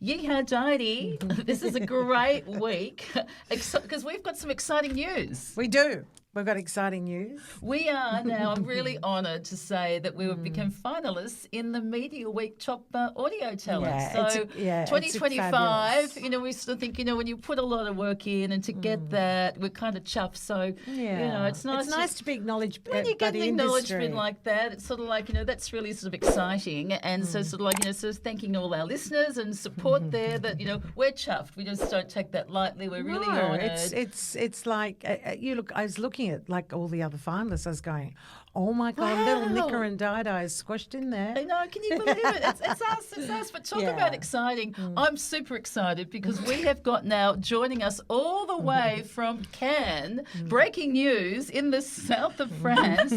Yeehaw, Dodie. This is a great week because we've got some exciting news. We do. We've got exciting news. We are now I'm really honoured to say that we have become finalists in the Media Week Top Audio Talent. Yeah, so it's 2025, we sort of think, when you put a lot of work in and to get that, we're kind of chuffed. So, it's nice. It's nice to be acknowledged when you by get the an industry. acknowledgement like that, it's sort of like, that's really sort of exciting. And so sort of like, so thanking all our listeners and support there that, we're chuffed. We just don't take that lightly. We're really honoured. It's like, I was looking at like all the other finalists. I was going, oh my God, little Nicola and Dido is squashed in there. I know, can you believe it? It's us. But talk about exciting. I'm super excited because we have got now joining us all the way from Cannes, breaking news in the south of France,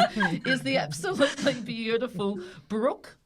is the absolutely beautiful Brook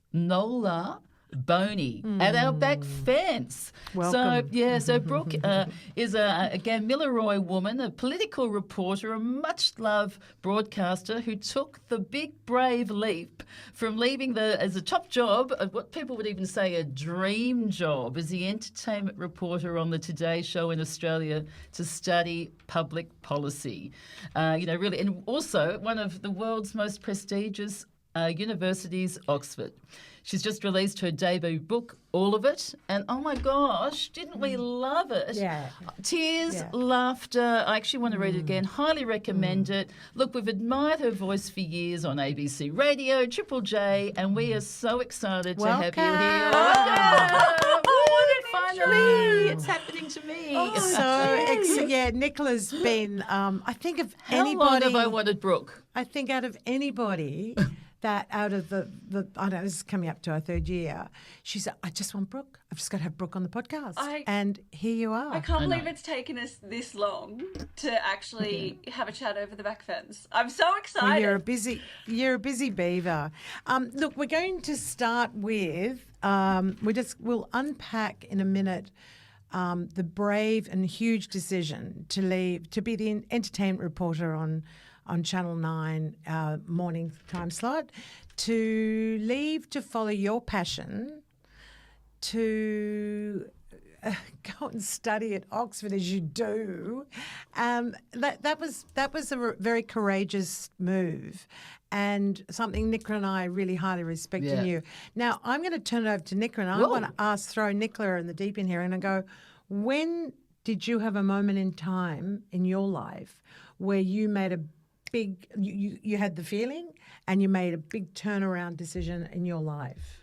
Boney at our back fence. Welcome. So Brook is a Gamilaroi woman, a political reporter, a much-loved broadcaster who took the big brave leap from leaving as a top job, what people would even say a dream job, as the entertainment reporter on the Today Show in Australia to study public policy. Really, and also one of the world's most prestigious universities, Oxford. She's just released her debut book, All of It, and oh my gosh, didn't we love it? Yeah. Tears, laughter. I actually want to read it again. Highly recommend it. Look, we've admired her voice for years on ABC Radio, Triple J, and we are so excited to have you here. Welcome. Finally, it's happening to me. Nicola's been, I think of How anybody. long have I wanted Brook? I think out of anybody that out of the I know this is coming up to our third year, she said, I just want Brook. I've just got to have Brook on the podcast. And here you are. I can't believe it's taken us this long to actually have a chat over the back fence. I'm so excited. Well, you're a busy beaver. Look, we're going to start with we'll unpack in a minute the brave and huge decision to leave to be the entertainment reporter on Channel 9 morning time slot, to leave to follow your passion, to go and study at Oxford as you do. That was a very courageous move, and something Nicola and I really highly respect in you. Now, I'm going to turn it over to Nicola, and I want to throw Nicola in the deep end here, and I go, when did you have a moment in time in your life where you made a big, you had the feeling and you made a big turnaround decision in your life?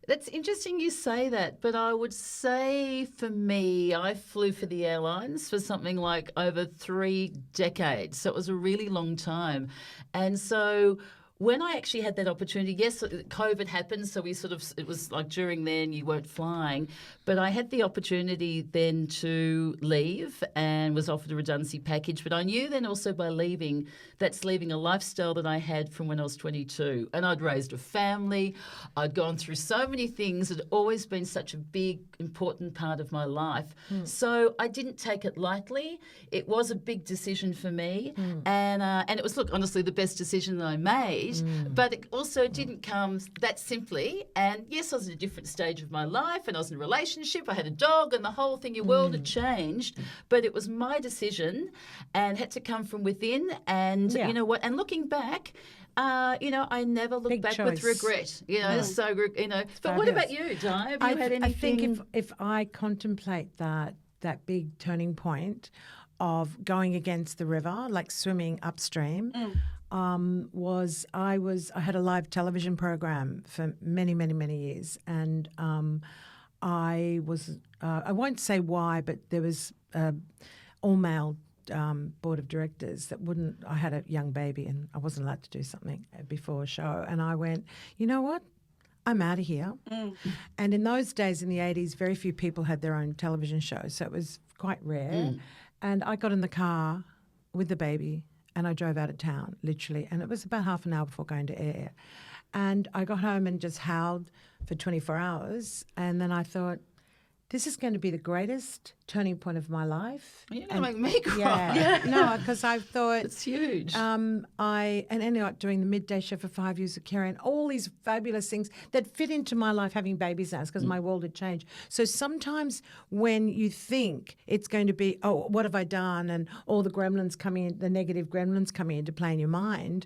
That's interesting you say that, but I would say for me, I flew for the airlines for something like over 3 decades. So it was a really long time. And so when I actually had that opportunity, yes, COVID happened, so it was like during then you weren't flying, but I had the opportunity then to leave and was offered a redundancy package. But I knew then also by leaving, that's leaving a lifestyle that I had from when I was 22. And I'd raised a family. I'd gone through so many things. It had always been such a big, important part of my life. So I didn't take it lightly. It was a big decision for me. And it was, look, honestly, the best decision that I made. But it also didn't come that simply. And yes, I was in a different stage of my life and I was in a relationship. I had a dog and the whole thing, your world had changed. But it was my decision and had to come from within. And you know what? And looking back, I never look back with regret. So But what about you, Di? Have you had anything? I think if I contemplate that big turning point of going against the river, like swimming upstream, I had a live television program for many, many, many years, and I won't say why, but there was all male board of directors that wouldn't. I had a young baby and I wasn't allowed to do something before a show, and I went, you know what? I'm out of here. And in those days, in the 80s, very few people had their own television shows, so it was quite rare. And I got in the car with the baby and I drove out of town, literally, and it was about half an hour before going to air. And I got home and just howled for 24 hours, and then I thought, this is going to be the greatest turning point of my life. You're going to make me cry. Yeah, no, because I thought It's huge. I ended up doing the midday show for 5 years of care and all these fabulous things that fit into my life having babies now because my world had changed. So sometimes when you think it's going to be, oh, what have I done? And all the gremlins coming in, the negative gremlins coming into play in your mind,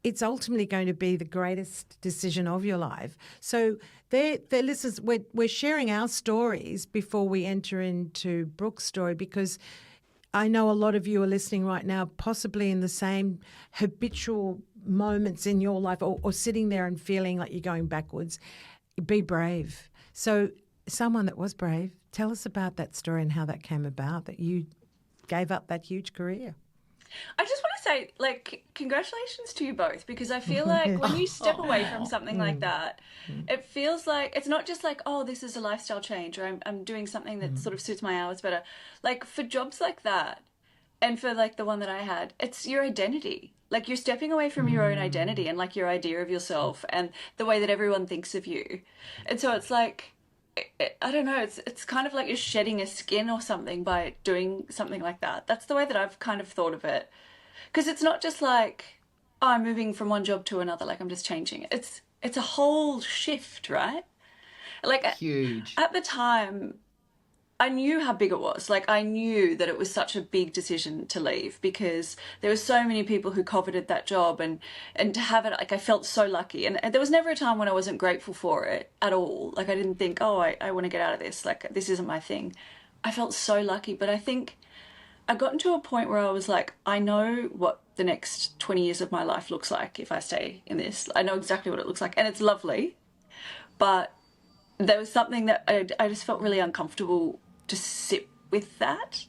it's ultimately going to be the greatest decision of your life. So listeners, we're sharing our stories before we enter into Brook's story, because I know a lot of you are listening right now, possibly in the same habitual moments in your life or sitting there and feeling like you're going backwards. Be brave. So someone that was brave, tell us about that story and how that came about, that you gave up that huge career. I just want to say, like, congratulations to you both, because I feel like when you step away from something like that, it feels like it's not just like, oh, this is a lifestyle change, or I'm doing something that sort of suits my hours better. Like, for jobs like that, and for like the one that I had, it's your identity. Like, you're stepping away from your own identity and like your idea of yourself and the way that everyone thinks of you. And so it's like, I don't know, it's kind of like you're shedding a skin or something by doing something like that. That's the way that I've kind of thought of it. Because it's not just like, oh, I'm moving from one job to another, like I'm just changing. It's a whole shift, right? Like, huge. At the time, I knew how big it was. Like, I knew that it was such a big decision to leave because there were so many people who coveted that job, and to have it, like, I felt so lucky. And there was never a time when I wasn't grateful for it at all. Like, I didn't think, oh, I want to get out of this. Like, this isn't my thing. I felt so lucky. But I think I got into a point where I was like, I know what the next 20 years of my life looks like if I stay in this. I know exactly what it looks like. And it's lovely. But there was something that I just felt really uncomfortable to sit with that.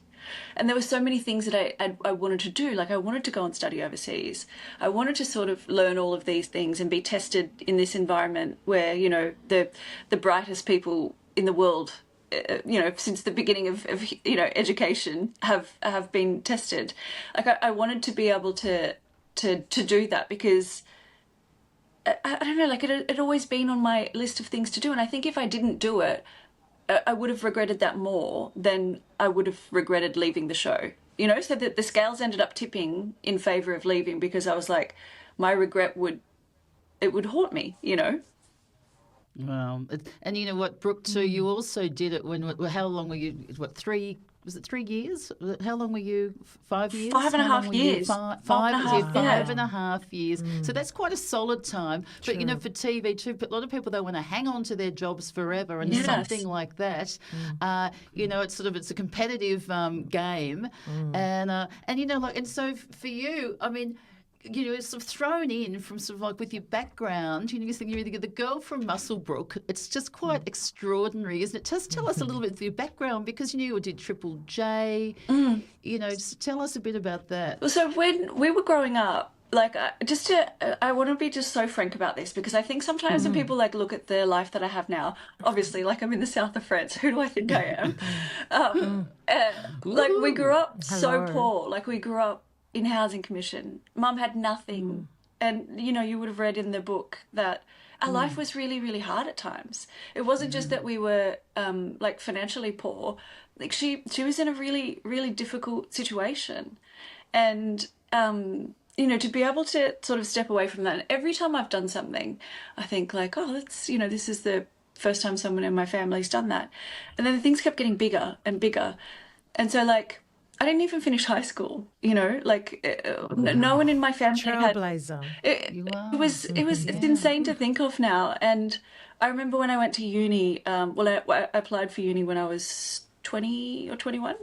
And there were so many things that I wanted to do. Like, I wanted to go and study overseas. I wanted to sort of learn all of these things and be tested in this environment where, you know, the brightest people in the world, you know, since the beginning of you know, education have been tested. Like, I wanted to be able to do that because I don't know, like, it had always been on my list of things to do. And I think if I didn't do it, I would have regretted that more than I would have regretted leaving the show, you know, so that the scales ended up tipping in favour of leaving because I was like, my regret would haunt me, you know. Well, and you know what, Brooke, too, you also did it when, how long were you, what, 3 years? How long were you? 5 years? 5.5 years. Five and a half years. So that's quite a solid time. True. But, you know, for TV too, a lot of people, they want to hang on to their jobs forever, and something like that, you know, it's a competitive game. And, you know, like, and so for you, I mean, you know, sort of thrown in from sort of like with your background, you know, you're the girl from Muswellbrook. It's just quite extraordinary, isn't it? Just tell us a little bit of your background, because, you know, you did Triple J. You know, just tell us a bit about that. Well, so when we were growing up, like, I want to be just so frank about this, because I think sometimes when people like look at the life that I have now, obviously, like, I'm in the south of France. Who do I think I am? Like, we grew up so poor. Like, we grew up in housing commission. Mum had nothing. And, you know, you would have read in the book that our life was really, really hard at times. It wasn't just that we were, like, financially poor. Like, she was in a really, really difficult situation. And, you know, to be able to sort of step away from that. And every time I've done something, I think, like, oh, that's, you know, this is the first time someone in my family's done that. And then the things kept getting bigger and bigger. And so, like, I didn't even finish high school, you know, like, no one in my family Trailblazer. It's insane to think of now. And I remember when I went to uni, I applied for uni when I was 20 or 21.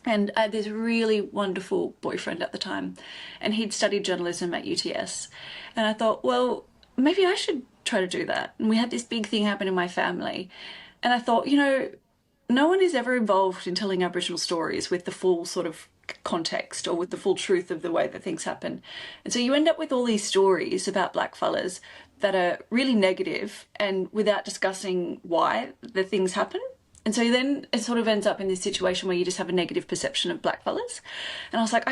And I had this really wonderful boyfriend at the time, and he'd studied journalism at UTS. And I thought, well, maybe I should try to do that. And we had this big thing happen in my family. And I thought, you know, no one is ever involved in telling Aboriginal stories with the full sort of context or with the full truth of the way that things happen. And so you end up with all these stories about blackfellas that are really negative and without discussing why the things happen. And so then it sort of ends up in this situation where you just have a negative perception of blackfellas. And I was like,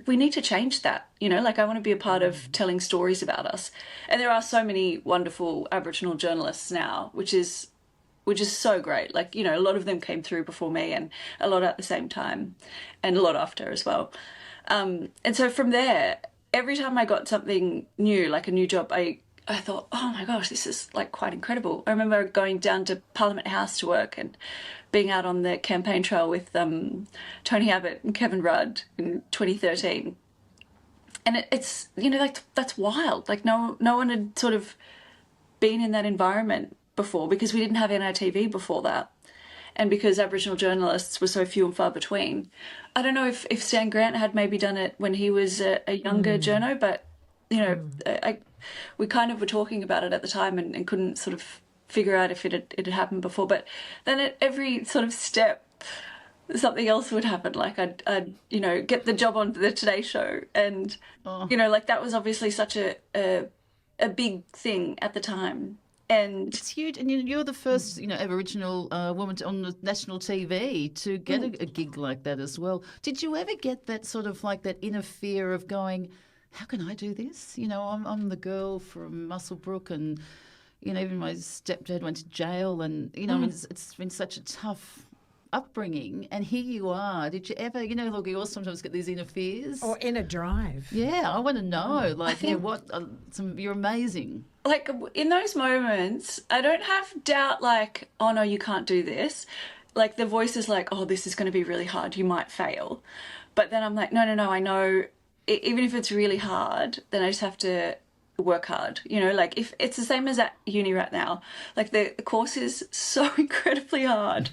we need to change that. You know, like, I want to be a part of telling stories about us. And there are so many wonderful Aboriginal journalists now, which is which is so great. Like, you know, a lot of them came through before me and a lot at the same time and a lot after as well. And so from there, every time I got something new, like a new job, I thought, oh my gosh, this is like quite incredible. I remember going down to Parliament House to work and being out on the campaign trail with Tony Abbott and Kevin Rudd in 2013. And it's, you know, like, that's wild. Like, no one had sort of been in that environment before, because we didn't have NITV before that. And because Aboriginal journalists were so few and far between. I don't know if Stan Grant had maybe done it when he was a younger journo, but, you know, we kind of were talking about it at the time and couldn't sort of figure out if it had happened before. But then at every sort of step, something else would happen. Like I'd you know, get the job on the Today Show, and you know, like that was obviously such a big thing at the time. And it's huge, and you're the first, you know, Aboriginal woman on the national TV to get a gig like that as well. Did you ever get that sort of like that inner fear of going, how can I do this? You know, I'm the girl from Muswellbrook, and you know, even my stepdad went to jail, and you know, I mean, it's been such a tough upbringing, and here you are. Did you ever, you know, look, you also sometimes get these inner fears or inner drive? Yeah, I want to know, like, yeah, what? You're amazing. Like in those moments, I don't have doubt. Like, oh no, you can't do this. Like the voice is like, oh, this is going to be really hard. You might fail, but then I'm like, no, I know. Even if it's really hard, then I just have to work hard, you know, like if it's the same as at uni right now, like the course is so incredibly hard.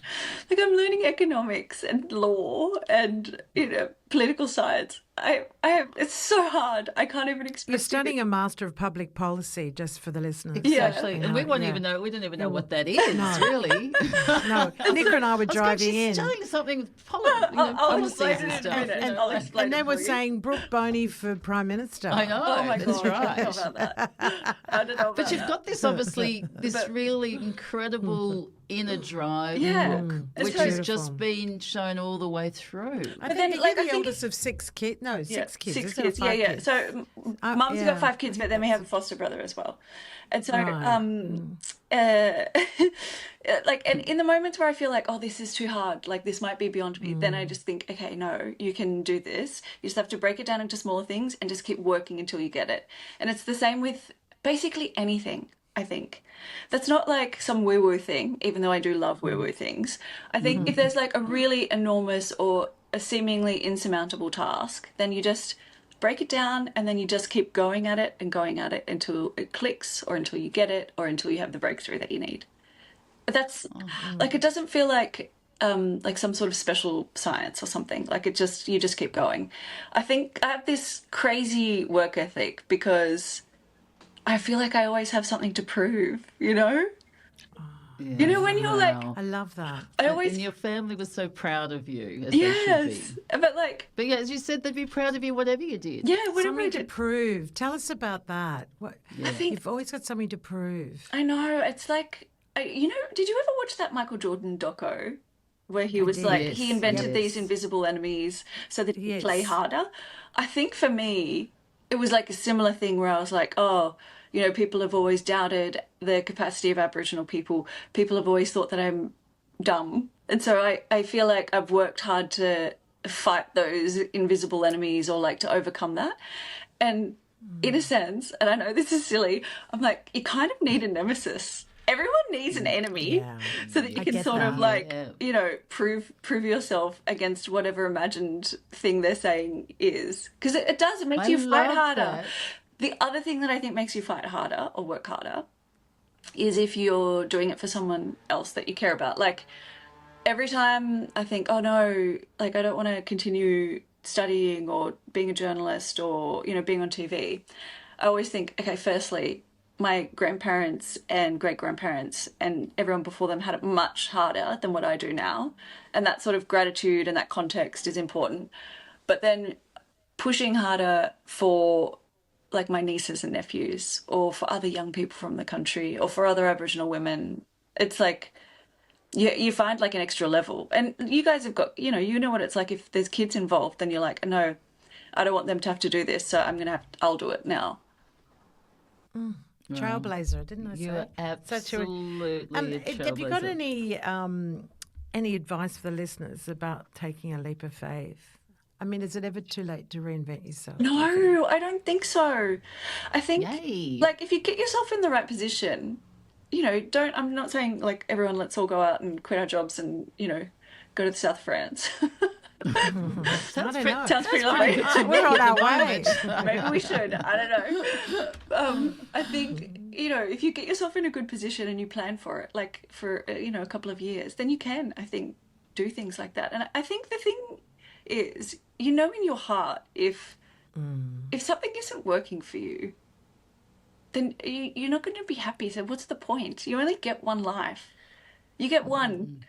Like I'm learning economics and law and, you know, political science. I have, it's so hard. I can't even express. You're studying a Master of Public Policy, just for the listeners. Exactly. And we won't even know, we don't even know what that is, really. No, Nicola and I were driving in. She's studying something with policies and stuff. And they were saying Brook Boney for Prime Minister. I know, oh my that's God, right. I don't know about that. I don't know about but you've that. got this, obviously, this really incredible inner drive, which so has just been shown all the way through. I think you're the eldest of six kids. No, six kids. Six kids, yeah. So mum's got 5 kids, but then we have a foster brother as well. And so, like, and in the moments where I feel like, oh, this is too hard, like this might be beyond me, then I just think, okay, no, you can do this. You just have to break it down into smaller things and just keep working until you get it. And it's the same with basically anything, I think. That's not like some woo-woo thing, even though I do love woo-woo things. I think if there's like a really enormous or a seemingly insurmountable task, then you just break it down and then you just keep going at it until it clicks, or until you get it, or until you have the breakthrough that you need. But that's like, it doesn't feel like some sort of special science or something. Like you just keep going. I think I have this crazy work ethic because I feel like I always have something to prove, you know? Yeah. You know, when you're like... I love that. And your family was so proud of you, as they should be. But yeah, as you said, they'd be proud of you whatever you did. Yeah, whatever something you did. to prove. Tell us about that. I think you've always got something to prove. I know. It's like, you know, did you ever watch that Michael Jordan doco where he was like, he invented these invisible enemies so that he could play harder? I think for me, it was like a similar thing where I was like, oh, you know, people have always doubted the capacity of Aboriginal people. People have always thought that I'm dumb. And so I feel like I've worked hard to fight those invisible enemies, or like to overcome that. And in a sense, and I know this is silly, I'm like, you kind of need a nemesis. Everyone needs an enemy so that you can sort of like, you know, prove yourself against whatever imagined thing they're saying is. Because it does, it makes you fight harder. That. The other thing that I think makes you fight harder or work harder is if you're doing it for someone else that you care about. Like every time I think, oh no, like I don't want to continue studying or being a journalist or, you know, being on TV, I always think, okay, firstly, my grandparents and great-grandparents and everyone before them had it much harder than what I do now. And that sort of gratitude and that context is important. But then pushing harder for like my nieces and nephews, or for other young people from the country, or for other Aboriginal women, it's like you find like an extra level. And you guys have got, you know what it's like if there's kids involved, then you're like, no, I don't want them to have to do this, so I'll do it now. Trailblazer, didn't I say? You're absolutely a trailblazer. Have you got any advice for the listeners about taking a leap of faith? I mean, is it ever too late to reinvent yourself? No, I don't think so. I think, Yay. like, if you get yourself in the right position, I'm not saying, like, everyone let's all go out and quit our jobs and, go to the south of France. Sounds pretty lovely. We're on our way. Maybe we should. I don't know. I think, if you get yourself in a good position and you plan for it, like for, a couple of years, then you can, I think, do things like that. And I think the thing is, in your heart, if something isn't working for you, then you're not going to be happy. So what's the point? You only get one life. You get one.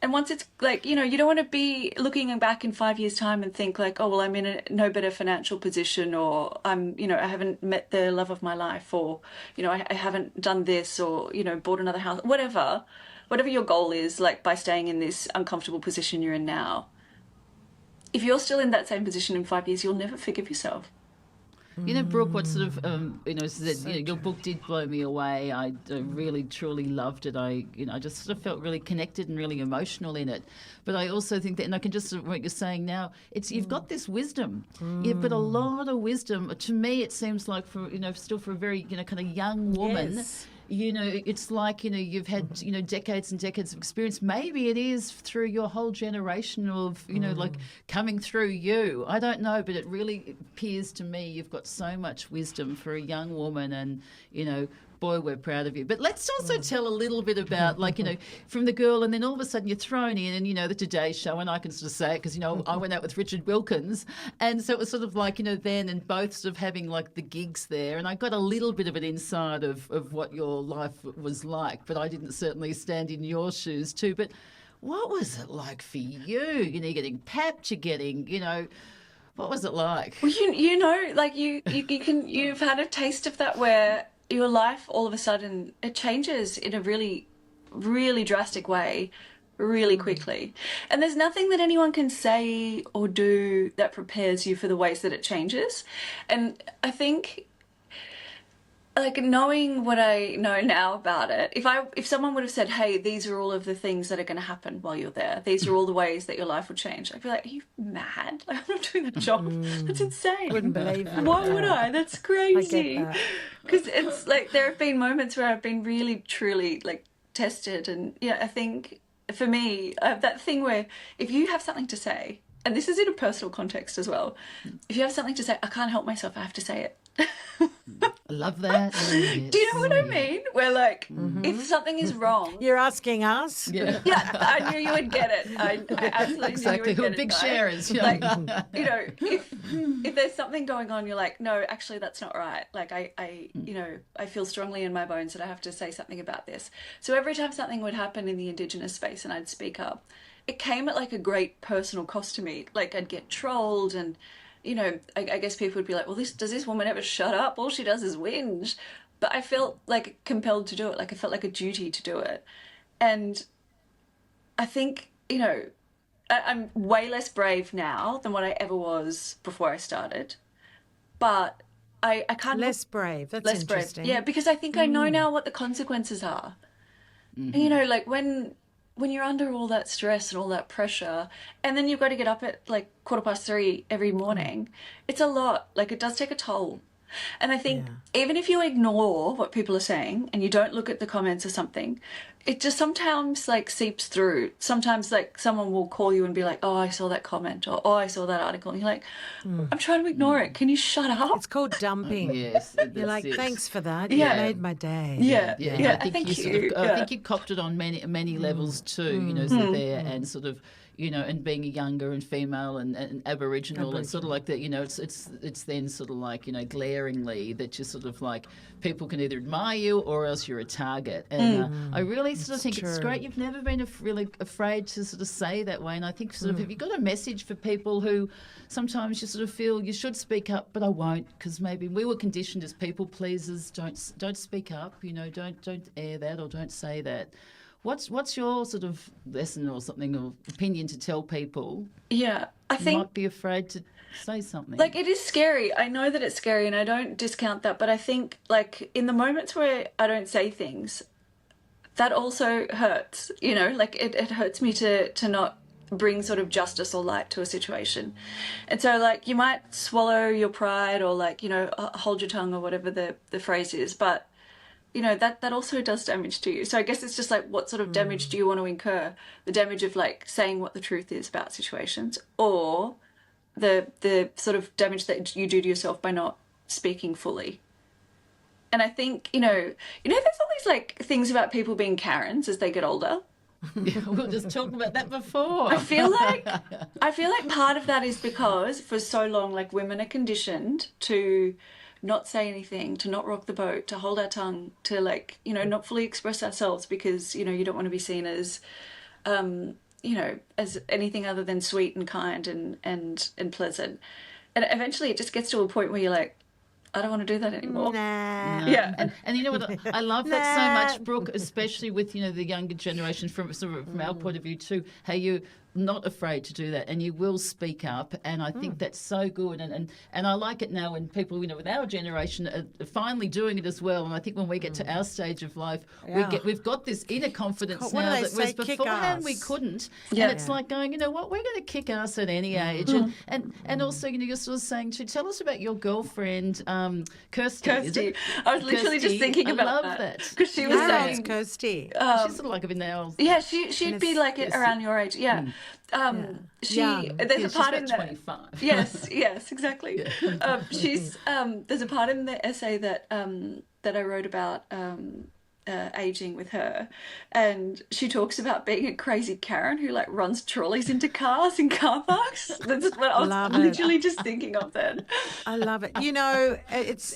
And once it's like, you don't want to be looking back in 5 years' time and think like, oh, well, I'm in a no better financial position, or I'm, I haven't met the love of my life, or, I haven't done this, or, bought another house, whatever your goal is, like by staying in this uncomfortable position you're in now. If you're still in that same position in 5 years, you'll never forgive yourself. Brooke, what sort of, your book did blow me away. I really, truly loved it. I just sort of felt really connected and really emotional in it. But I also think that, and I can just, what you're saying now, you've got this wisdom. You've got a lot of wisdom. To me, it seems like still for a very, kind of young woman. Yes. It's like, you've had, decades and decades of experience. Maybe it is through your whole generation of, like coming through you. I don't know, but it really appears to me you've got so much wisdom for a young woman, and, boy, we're proud of you. But let's also tell a little bit about, like, from the girl, and then all of a sudden you're thrown in, and, the Today Show, and I can sort of say it because, I went out with Richard Wilkins, and so it was sort of like, then, and both sort of having, like, the gigs there, and I got a little bit of an insight of what your life was like, but I didn't certainly stand in your shoes too. But what was it like for you? You're getting papped, you're getting, what was it like? Well, like you've had a taste of that where your life all of a sudden it changes in a really, really drastic way really quickly. And there's nothing that anyone can say or do that prepares you for the ways that it changes. And I think, like, knowing what I know now about it, if someone would have said, hey, these are all of the things that are going to happen while you're there, these are all the ways that your life would change, I'd be like, are you mad? Like, I'm not doing that job. That's insane. Wouldn't believe it. Why would I? That's crazy. I get that. Because it's like there have been moments where I've been really, truly, like, tested. And, I think for me, I have that thing where if you have something to say, and this is in a personal context as well, if you have something to say, I can't help myself, I have to say it. I love that. Do you know what I mean? Where, like, if something is wrong... You're asking us? Yeah, I knew you would get it. I absolutely exactly. knew you would get Big it. sharers. Like, if there's something going on, you're like, no, actually, that's not right. Like, I feel strongly in my bones that I have to say something about this. So every time something would happen in the Indigenous space and I'd speak up, it came at, like, a great personal cost to me. Like, I'd get trolled and... I guess people would be like, well, does this woman ever shut up? All she does is whinge. But I felt like compelled to do it. Like I felt like a duty to do it. And I think, I'm way less brave now than what I ever was before I started. But I can't... Less brave. That's less interesting. Brave. Yeah, because I think I know now what the consequences are. And, like when you're under all that stress and all that pressure, and then you've got to get up at like 3:15 every morning, it's a lot. Like, it does take a toll. And I think even if you ignore what people are saying and you don't look at the comments or something, it just sometimes like seeps through. Sometimes like someone will call you and be like, oh, I saw that comment, or oh, I saw that article. And you're like, I'm trying to ignore it. Can you shut up? It's called dumping. Yes. You're like, thanks for that. Yeah. You made my day. Yeah. I think I think you copped it on many levels too. There and sort of. And being a younger and female and Aboriginal and sort of like that, it's then sort of like, glaringly that you're sort of like people can either admire you or else you're a target. And I really sort of think it's great. You've never been really afraid to sort of say that way. And I think sort of if you've got a message for people who sometimes you sort of feel you should speak up, but I won't because maybe we were conditioned as people pleasers. Don't speak up, don't air that or don't say that. What's your sort of lesson or something or opinion to tell people Yeah, I who think might be afraid to say something? like it is scary. I know that it's scary and I don't discount that, but I think like in the moments where I don't say things, that also hurts, you know, like it hurts me to not bring sort of justice or light to a situation. And so like you might swallow your pride or like, you know, hold your tongue or whatever the phrase is, but you know, that also does damage to you. So I guess it's just like, what sort of damage do you want to incur? The damage of like saying what the truth is about situations, or the sort of damage that you do to yourself by not speaking fully. And I think, there's all these like things about people being Karens as they get older. Yeah, we were just talking about that before. I feel like part of that is because for so long, like women are conditioned to not say anything, to not rock the boat, to hold our tongue, to like, not fully express ourselves because, you don't want to be seen as, as anything other than sweet and kind and pleasant. And eventually it just gets to a point where you're like, I don't want to do that anymore. Nah. Yeah. And you know what? I love that so much, Brooke, especially with, the younger generation from our point of view too, how you're not afraid to do that and you will speak up. And I think that's so good. And I like it now when people, with our generation are finally doing it as well. And I think when we get to our stage of life, we've got this inner confidence now that whereas beforehand we couldn't. Yeah. And it's like going, you know what, we're going to kick ass at any age. And also, you're sort of saying too, tell us about your girlfriend, Kirsty. Kirsty. I was literally just thinking about that. Because she was saying Kirsty. She's sort of like in our... Yeah, she'd be like around your age. Yeah. There's a part in there. 25. Yes, exactly. She's there's a part in the essay that I wrote about aging with her, and she talks about being a crazy Karen who like runs trolleys into cars in car parks. That's what I was literally just thinking of then. I love it. It's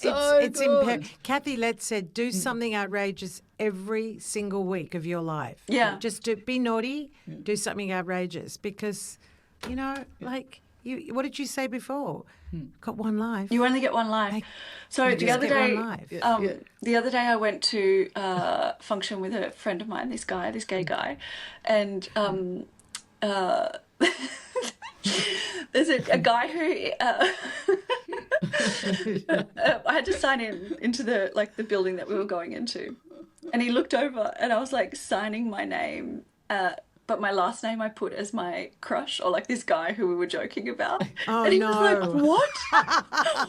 Kathy Letts said, do something outrageous every single week of your life. Yeah. Just be naughty, do something outrageous because, like what did you say before? Got one life. You only get one life. So the other day I went to a function with a friend of mine, this gay guy, and there's a guy who I had to sign into the building that we were going into, and he looked over and I was like signing my name, but my last name I put as my crush, or like this guy who we were joking about. Oh, and he no. was like, what?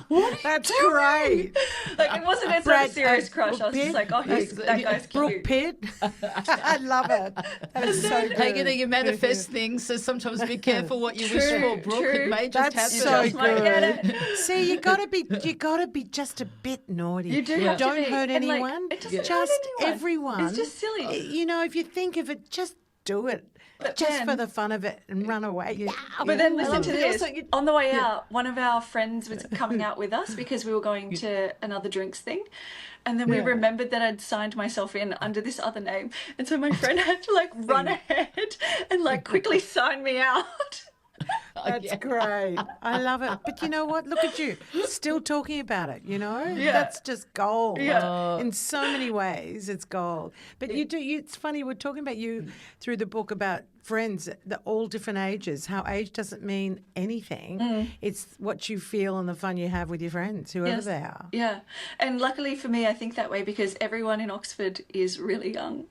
What? That's great. Like, it wasn't a serious crush. I was just like, oh, that guy's cute. Brooke Pitt. I love it. That is so good. Hey, you manifest things, so sometimes be careful what you wish for, Brooke. It may just That's happen. so good. See, you gotta be just a bit naughty. You do have to Don't be. hurt And, like, anyone. it doesn't Just hurt anyone. everyone. It's just silly. If you think of it, just do it. But Just then- for the fun of it and run away. Yeah. But then listen love to this. this. On the way out, one of our friends was coming out with us because we were going to another drinks thing. And then we remembered that I'd signed myself in under this other name. And so my friend had to like run ahead and like quickly sign me out. That's great. I love it. But you know what? Look at you, still talking about it, Yeah. That's just gold. Yeah. In so many ways, it's gold. But it's funny, we're talking about you through the book about friends, all different ages, how age doesn't mean anything. It's what you feel and the fun you have with your friends, whoever they are. Yeah. And luckily for me, I think that way because everyone in Oxford is really young.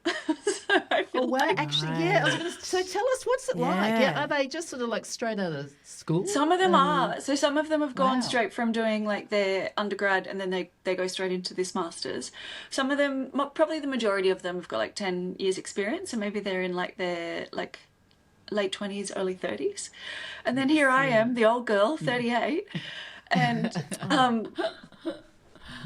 So I feel like... Actually, yeah. I was going to. So tell us, what's it like? Yeah, are they just sort of like straight out of school? Some of them are. So some of them have gone straight from doing like their undergrad and then they go straight into this master's. Some of them, probably the majority of them, have got like 10 years experience, and maybe they're in like their like late 20s, early 30s. And then here I am, the old girl, 38, and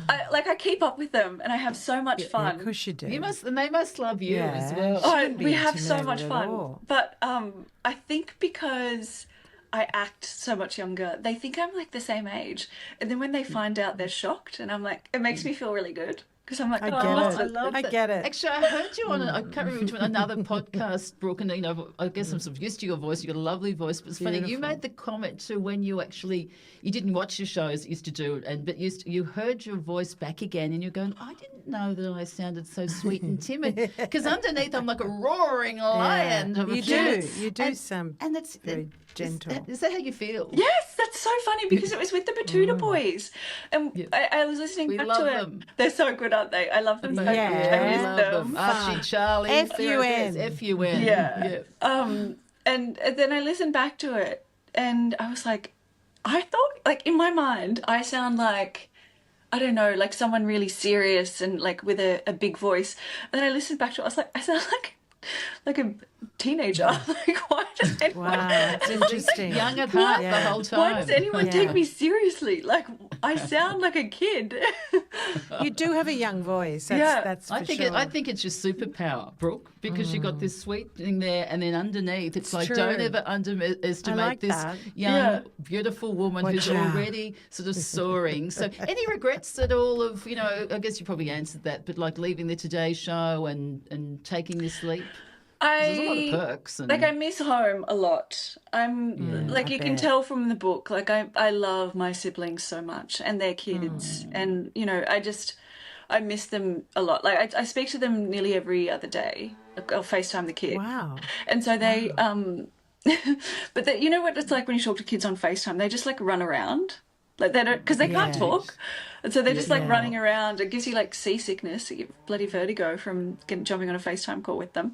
I keep up with them and I have so much fun. Of course you do. And they must love you as well. Oh, we have so intimidated much at fun. all. But I think because I act so much younger, they think I'm like the same age. And then when they find out, they're shocked. And I'm like, it makes me feel really good because I'm like, I oh, get it. love I that. get it. Actually, I heard you on, I can't remember which one, another podcast, Brooke, and I guess I'm sort of used to your voice. You've got a lovely voice, but it's funny. You Beautiful. made the comment to when you didn't watch your shows, used to do, but you heard your voice back again, and you're going, I didn't know that I sounded so sweet and timid, because underneath I'm like a roaring lion. Yeah. Of a You kid. do. You do sound and that's very gentle. Is that how you feel? yes, that's so funny because it was with the Batuta Boys, and I was listening We back love to it. them. They're so good, aren't they? I love them so much. Yeah. I We miss love them. them. Archie, Charlie, F-U-N. F-U-N. Yeah. And then I listened back to it and I was like, I thought, like, in my mind, I sound like, I don't know, like someone really serious and like with a big voice. And then I listened back to it, I was like, I sound like a teenager. Like, why does anyone, Wow, that's interesting. Young at heart Yeah. the whole time. why does anyone Yeah. take me seriously? Like, I sound like a kid. You do have a young voice. That's, Yeah. that's for I think sure. I think it's your superpower, Brooke, because you've got this sweet thing there, and then underneath, it's like true. don't ever underestimate like this that. young, Yeah. beautiful woman Watch who's out. already sort of soaring. So, any regrets at all of I guess you probably answered that, but like leaving the Today Show and taking this leap. 'Cause there's a lot of perks. And, Like, I miss home a lot. Like, I you can bet. tell from the book, like, I love my siblings so much and their kids. And, I miss them a lot. Like, I speak to them nearly every other day. Like, I'll FaceTime the kid. Wow. And so they, but you know what it's like when you talk to kids on FaceTime? They just, like, run around. Like, they don't, because they can't Yes. talk. And so they're just, like, Yeah. running around. It gives you, like, seasickness. You get bloody vertigo from jumping on a FaceTime call with them.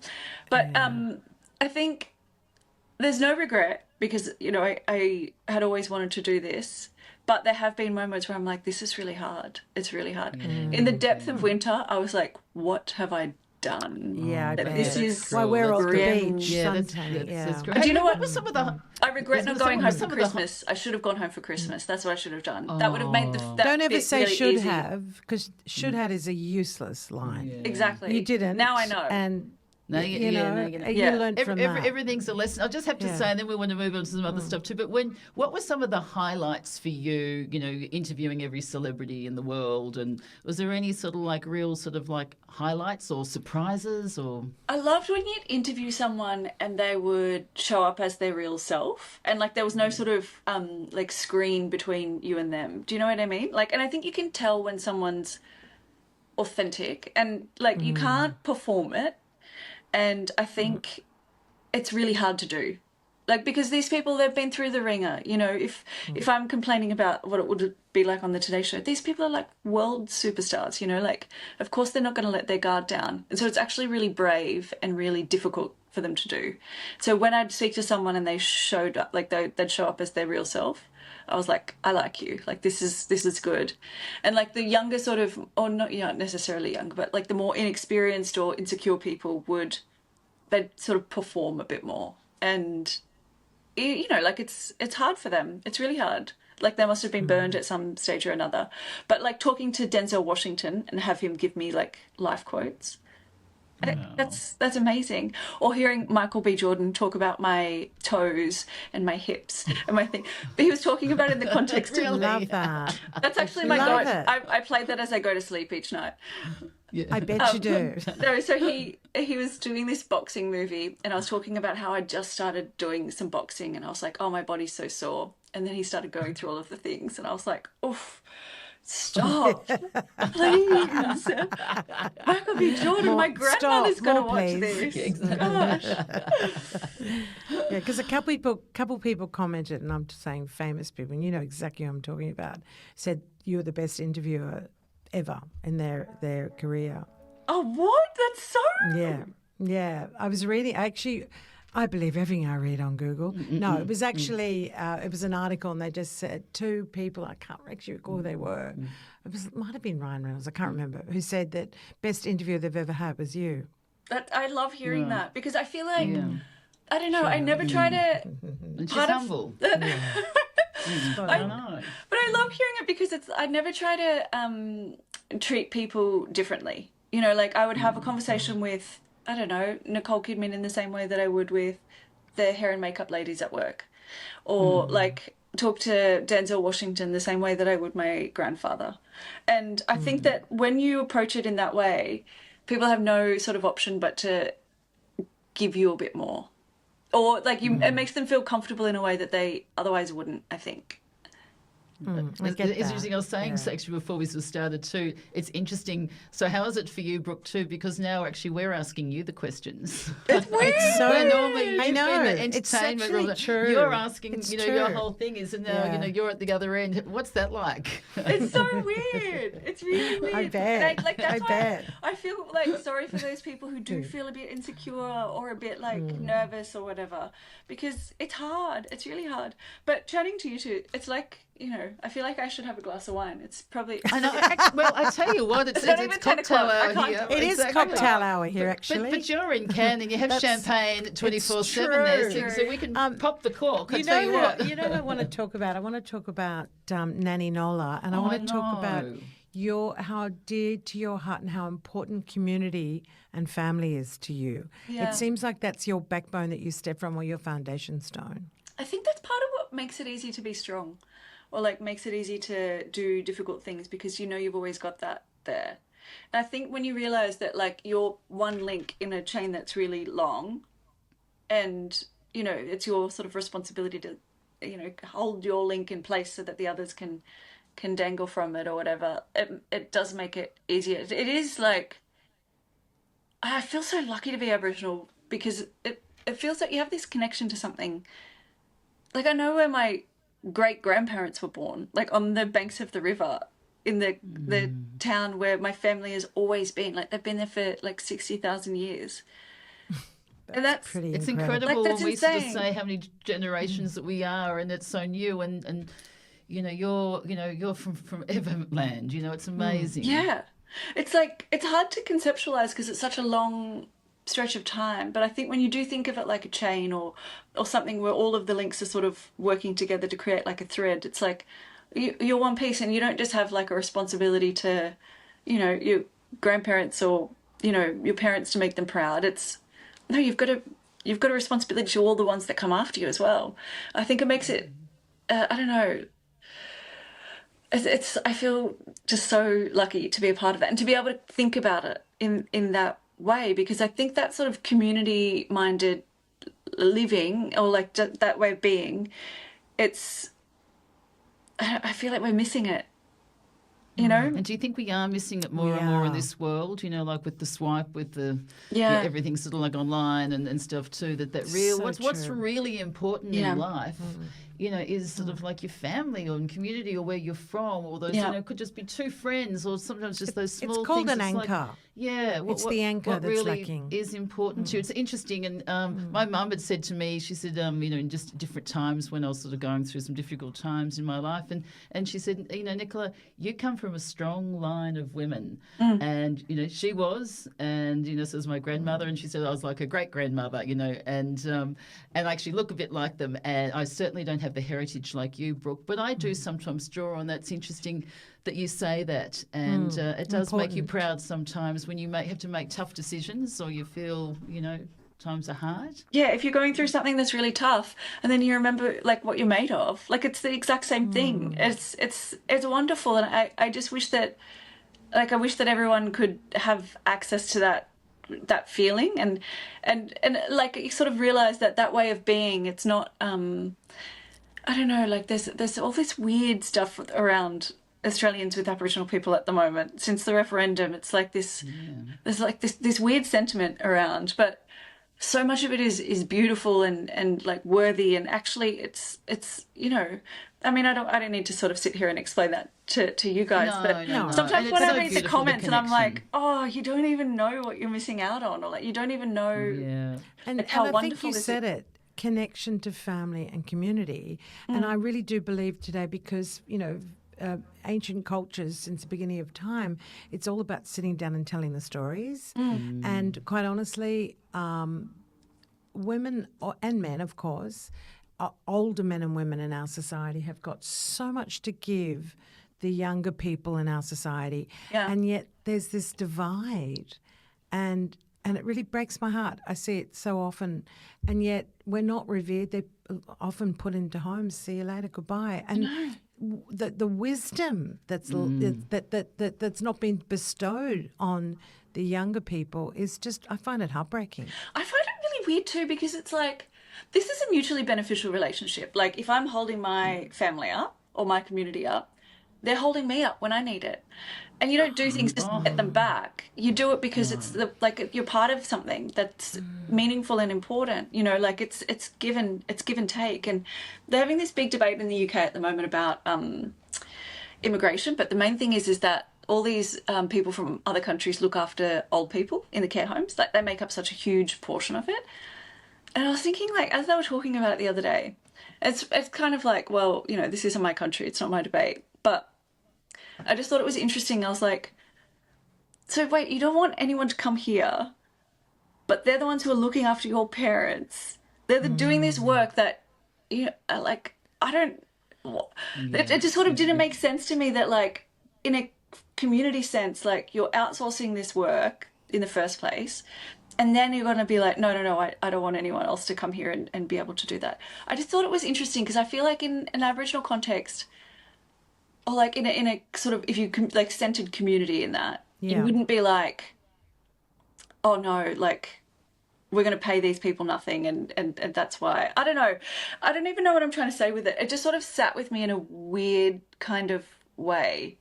But I think there's no regret because, I had always wanted to do this. But there have been moments where I'm like, this is really hard. It's really hard. In the depth of winter, I was like, what have I done? Yeah, I That bet. this is Why we're off the grim. beach, yeah, suntanning. that's Yeah. great. Do you know what? was some of the? I regret not Was going some- home was for some of the- Christmas. I should have gone home for Christmas. That's what I should have done. That would have made that Don't ever bit say really should easy. have, because should have is a useless line. Exactly. You didn't. Now I know. And No, you know, you you learned from that. everything's a lesson. I just have to Yeah. say, and then we want to move on to some other stuff too. But what were some of the highlights for you? Interviewing every celebrity in the world, and was there any sort of like real sort of like highlights or surprises or? I loved when you'd interview someone and they would show up as their real self, and like there was no sort of like screen between you and them. Do you know what I mean? Like, and I think you can tell when someone's authentic, and like you can't perform it. And I think it's really hard to do. Like, because these people, they've been through the ringer. If I'm complaining about what it would be like on the Today Show, these people are like world superstars, like, of course they're not going to let their guard down. And so it's actually really brave and really difficult for them to do. So when I'd speak to someone and they showed up, like they'd show up as their real self, I was like, I like you. Like, this is good. And like the younger sort of, or not necessarily young, but like the more inexperienced or insecure people they'd sort of perform a bit more. And, like it's hard for them. It's really hard. Like they must have been burned at some stage or another. But like talking to Denzel Washington and have him give me like life quotes, that's amazing. Or hearing Michael B. Jordan talk about my toes and my hips and my thing. But he was talking about it in the context of Love that. that's actually my Love go. it. I played that as I go to sleep each night. I bet you do. No, so he was doing this boxing movie, and I was talking about how I just started doing some boxing, and I was like, oh, my body's so sore. And then he started going through all of the things, and I was like, oof. Stop, please. Michael B. Jordan, my grandmother's going to more, watch please. this. Gosh. Yeah, because a couple people commented, and I'm just saying famous people, and you know exactly who I'm talking about, said you're the best interviewer ever in their career. Oh, what? That's so... Yeah. I was reading, actually, I believe everything I read on Google. No, it was actually, it was an article, and they just said two people, I can't actually recall who they were. It might have been Ryan Reynolds, I can't remember, who said that best interview they've ever had was you. I love hearing that, because I feel like, I don't know, I never try to... And she's humble. I know. But I love hearing it because I never try to treat people differently. Like I would have a conversation with, I don't know, Nicole Kidman in the same way that I would with the hair and makeup ladies at work. Or like talk to Denzel Washington the same way that I would my grandfather. And I think that when you approach it in that way, people have no sort of option but to give you a bit more. Or like it makes them feel comfortable in a way that they otherwise wouldn't, I think. It's interesting. I was saying actually before we sort of started too. It's interesting. So how is it for you, Brooke, too? Because now actually we're asking you the questions. It's weird. It's so normally I know. the It's entertainment. actually true. You're asking. It's your true. whole thing is, and now you're at the other end. What's that like? It's so weird. It's really weird. I bet. That's why bet. I feel like sorry for those people who do feel a bit insecure or a bit like nervous or whatever, because it's hard. It's really hard. But chatting to you two, it's like, I feel like I should have a glass of wine. It's probably. I know. Well, I tell you what, it's not even 10 cocktail o'clock. hour here. It is cocktail hour here, actually. But you're in Cannes and you have champagne 24/7 there, so we can pop the cork. I tell you what. You know what I want to talk about? I want to talk about Nanny Nola, and I want to talk about how dear to your heart and how important community and family is to you. Yeah. It seems like that's your backbone that you step from, or your foundation stone. I think that's part of what makes it easy to be strong, or like makes it easy to do difficult things, because you've always got that there. And I think when you realize that like you're one link in a chain that's really long, and it's your sort of responsibility to hold your link in place so that the others can dangle from it or whatever, it does make it easier. It is like, I feel so lucky to be Aboriginal, because it feels like you have this connection to something. Like I know where my great-grandparents were born, like on the banks of the river, in the town where my family has always been. Like they've been there for like 60,000 years. That's pretty it's incredible. incredible Like, when we that's sort of insane. say how many generations that we are, and it's so new, and you're from Everland. It's amazing. Yeah. It's like, it's hard to conceptualize because it's such a long stretch of time. But I think when you do think of it like a chain or something where all of the links are sort of working together to create like a thread, it's like you're one piece, and you don't just have like a responsibility to, your grandparents or, your parents to make them proud. No, you've got a responsibility to all the ones that come after you as well. I think it makes it, I don't know, I feel just so lucky to be a part of that and to be able to think about it in that way, because I think that sort of community-minded living, or like that way of being, I feel like we're missing it, And do you think we are missing it more and more in this world? Like with the swipe, with the everything's sort of like online and stuff too. That real what's really important in life, is sort of like your family or community or where you're from, or those it could just be two friends, or sometimes just those small things. It's called an It's like, anchor. It's the anchor what that's really lacking. is important to you. It's interesting, and my mum had said to me, she said, in just different times when I was sort of going through some difficult times in my life, and she said, Nicola, you come from a strong line of women, and she was, and so was my grandmother, and she said I was like a great grandmother, and I actually look a bit like them, and I certainly don't have the heritage like you, Brooke, but I do sometimes draw on that. It's interesting that you say that, and it does make you proud sometimes when you have to make tough decisions, or you feel times are hard. Yeah, if you're going through something that's really tough, and then you remember like what you're made of, like it's the exact same thing. It's wonderful, and I just wish that, like, I wish that everyone could have access to that feeling, and like you sort of realize that way of being, it's not I don't know, like there's all this weird stuff around Australians with Aboriginal people at the moment since the referendum. It's like this there's like this weird sentiment around, but so much of it is beautiful and like worthy, and actually it's I mean, I don't need to sort of sit here and explain that to you guys, but sometimes when I read the comments and I'm like, oh, you don't even know what you're missing out on, or like you don't even know and how I wonderful think you said it, connection to family and community. And I really do believe today, because ancient cultures since the beginning of time, it's all about sitting down and telling the stories. And quite honestly, women and men, of course, older men and women in our society have got so much to give the younger people in our society, and yet there's this divide. And and it really breaks my heart. I see it so often, and yet we're not revered. They're often put into homes. See you later, goodbye. And the wisdom that's that's not been bestowed on the younger people is just, I find it heartbreaking. I find it really weird too, because it's like, this is a mutually beneficial relationship. Like, if I'm holding my family up or my community up, they're holding me up when I need it. And you don't do things just to get them back. You do it because it's like you're part of something that's meaningful and important. You know, like it's give and take. And they're having this big debate in the UK at the moment about immigration. But the main thing is that all these people from other countries look after old people in the care homes. Like, they make up such a huge portion of it. And I was thinking, like, as they were talking about it the other day, it's kind of like, well, you know, this isn't my country. It's not my debate. But I just thought it was interesting. I was like, so wait, you don't want anyone to come here, but they're the ones who are looking after your parents. They're doing this work that, you know, like, I don't, it just sort of didn't make sense to me that, like, in a community sense, like, you're outsourcing this work in the first place, and then you're going to be like, no, I don't want anyone else to come here and be able to do that. I just thought it was interesting, because I feel like in an Aboriginal context, or like in a sort of, if you like centered community in that, you wouldn't be like, oh no, like, we're going to pay these people nothing, and that's why. I don't know. I don't even know what I'm trying to say with it. It just sort of sat with me in a weird kind of way.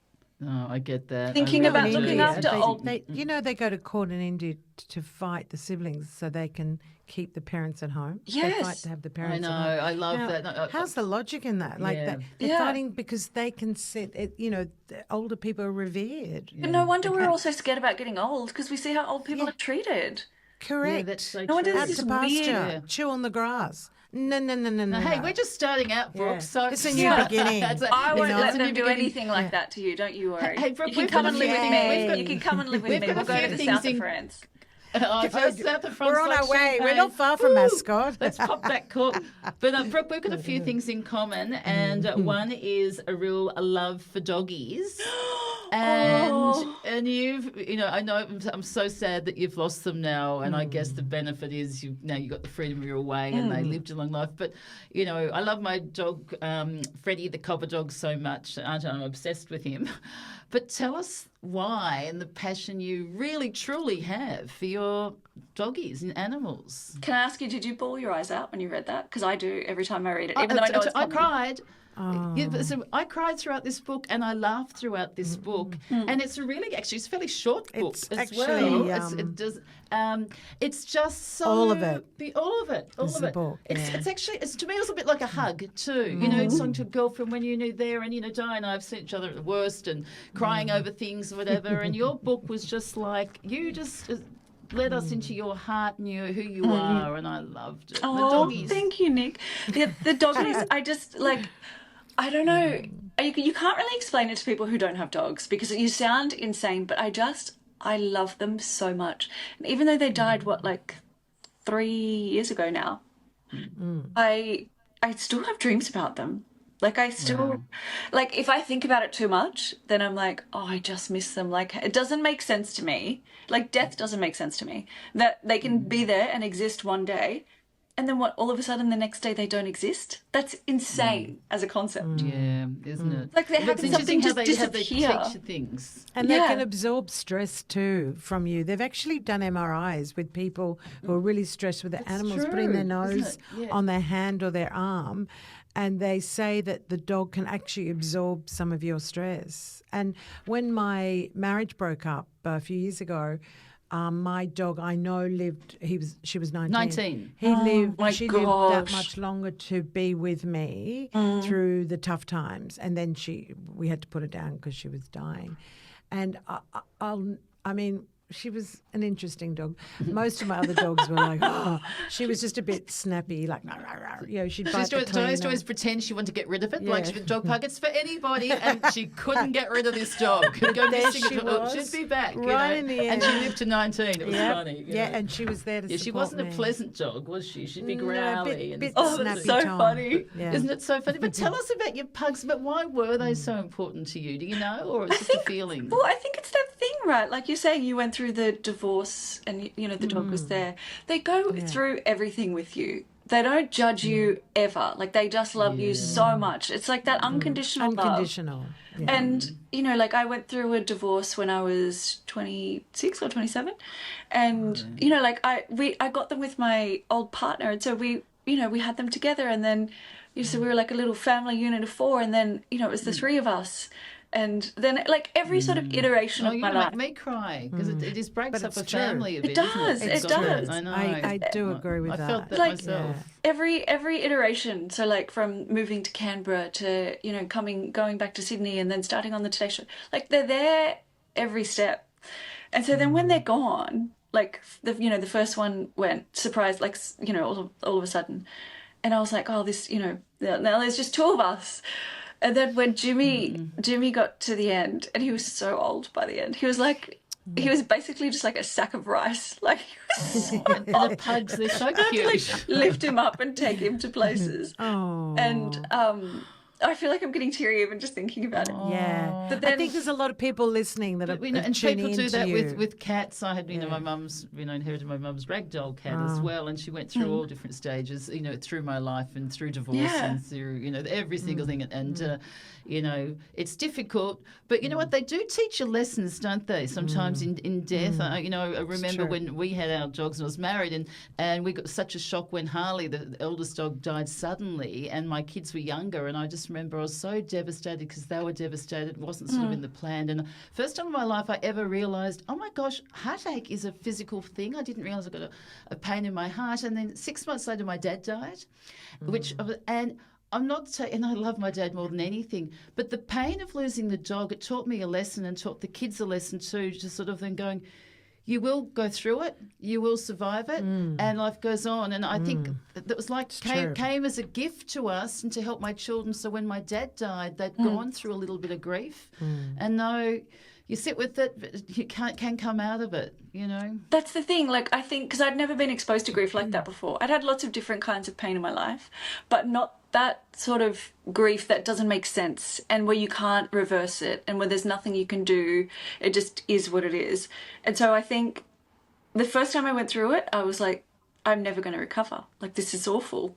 Oh, I get that. Thinking about looking after old... They go to court in India to fight the siblings so they can keep the parents at home. Yes. They fight to have the parents at home. I love that. No, how's the logic in that? Like, they're fighting because they can the older people are revered. But no wonder we're all so scared about getting old, because we see how old people are treated. Correct. Yeah, that's so no wonder true. this is To pasture, weird. chew on the grass. No. Hey, we're just starting out, Brooke. Yeah. So It's a new beginning. I won't let them do anything like that to you. Don't you worry. Hey, Brooke, you can come and live with me. You can come and live with me. We'll go to the south of France. We're on our way. We're not far from Mascot. Let's pop that cork. But Brooke, we've got a few things in common, and one is a love for doggies. And I know I'm so sad that you've lost them now, and I guess the benefit is you've got the freedom of your way, and they lived a long life. But I love my dog Freddie, the cover dog, so much. I'm obsessed with him. But tell us why, and the passion you really truly have for your doggies and animals. Can I ask you, did you bawl your eyes out when you read that? Because I do every time I read it, even though I know it's I coming. cried. Yeah, so I cried throughout this book, and I laughed throughout this book, and it's it's a fairly short book It's as actually, well. It's just so all of it. All of it. The book, It's actually to me it was a bit like a hug too. It's something to a girlfriend when you're there, and Di and I have seen each other at the worst and crying over things or whatever. And your book was just like you just led us into your heart, knew who you are, and I loved it. Oh, the doggies. Thank you, Nick. The doggies, I just like. I don't know. You can't really explain it to people who don't have dogs, because you sound insane, but I love them so much. And even though they died, 3 years ago now, I still have dreams about them. Like, I still, if I think about it too much, then I'm like, oh, I just miss them. Like, it doesn't make sense to me. Like, death doesn't make sense to me. That they can be there and exist one day, and then all of a sudden the next day they don't exist? That's insane as a concept. Yeah, isn't it? Like, they have something just disappear. How they teach you things. And they can absorb stress too from you. They've actually done MRIs with people who are really stressed with their animals putting their nose on their hand or their arm, and they say that the dog can actually absorb some of your stress. And when my marriage broke up a few years ago, my dog, I know, lived. She was 19. 19. He lived. She lived that much longer to be with me through the tough times, and then we had to put her down because she was dying. And I mean, she was an interesting dog. Most of my other dogs were like, she was just a bit snappy, like, she'd bite the cleaner. She used to always pretend she wanted to get rid of it, like she'd dog park. It's for anybody, and she couldn't get rid of this dog. Go missing. She'd be back, right in the end. And she lived to 19. It was funny. And she was there to support she wasn't me. a pleasant dog, was she? She'd be growly. Bit that's snappy so Tom. funny. Yeah. Isn't it so funny? But tell us about your pugs. But why were they so important to you? Do you know, or is it just a feeling? Well, I think it's that thing, right? Like you're saying, you went went through the divorce and, you know, the dog was there, they go through everything with you. They don't judge you ever. Like, they just love you so much. It's like that unconditional love. Unconditional. Yeah. And, you know, like, I went through a divorce when I was 26 or 27. And, you know, like, I got them with my old partner. And so we, you know, we had them together. And then, so we were like a little family unit of 4. And then, you know, it was the 3 of us. And then, like, every sort of iteration of my life. Make me cry, because it just breaks up a true. family a bit. It does. Isn't It does. I know. I do agree with that. I felt that Like, myself. Every iteration. So, like, from moving to Canberra to, you know, going back to Sydney and then starting on the Today Show. Like, they're there every step. And so then when they're gone, like, the first one went, surprise, like, you know, all of a sudden. And I was like, oh, this, you know, now there's just 2 of us. And then when Jimmy got to the end, and he was so old by the end, he was like, he was basically just like a sack of rice. Like, he was so old. And the pugs, they're so I had to, cute. like, lift him up and take him to places. Oh. And I feel like I'm getting teary even just thinking about it. Yeah. But I then, think there's a lot of people listening that are And tuning people do into that you. with cats. I had, you know, my mum's, you know, inherited my mum's ragdoll cat as well, and she went through all different stages, you know, through my life and through divorce and through, you know, every single thing. And you know, it's difficult, but you know what? They do teach you lessons, don't they? Sometimes in death. You know, I remember when we had our dogs and I was married, and we got such a shock when Harley, the eldest dog, died suddenly, and my kids were younger, and I just remember I was so devastated because they were devastated. It wasn't sort of in the plan. And first time in my life I ever realised, oh my gosh, heartache is a physical thing. I didn't realise I got a pain in my heart. And then 6 months later my dad died, and I'm not saying, and I love my dad more than anything, but the pain of losing the dog, it taught me a lesson and taught the kids a lesson too, just sort of then going, you will go through it, you will survive it, and life goes on. And I think that was like came as a gift to us and to help my children. So when my dad died, they'd gone through a little bit of grief, and no, you sit with it, but you can come out of it, you know. that's the thing. Like, I think, because I'd never been exposed to grief like that before. I'd had lots of different kinds of pain in my life, but not that sort of grief that doesn't make sense and where you can't reverse it and where there's nothing you can do. It just is what it is. And so I think the first time I went through it, I was like, I'm never going to recover. Like, this is awful.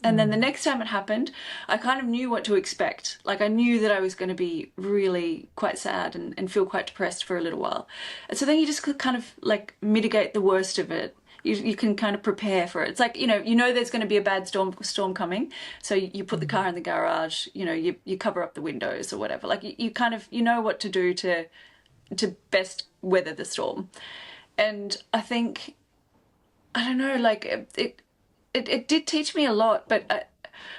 And then the next time it happened, I kind of knew what to expect. Like, I knew that I was going to be really quite sad and feel quite depressed for a little while. And so then you just could kind of like mitigate the worst of it. You can kind of prepare for it. It's like, you know there's going to be a bad storm coming. So you put the car in the garage, you know, you cover up the windows or whatever. Like, you kind of, you know what to do to best weather the storm. And I think, I don't know, like, it did teach me a lot, but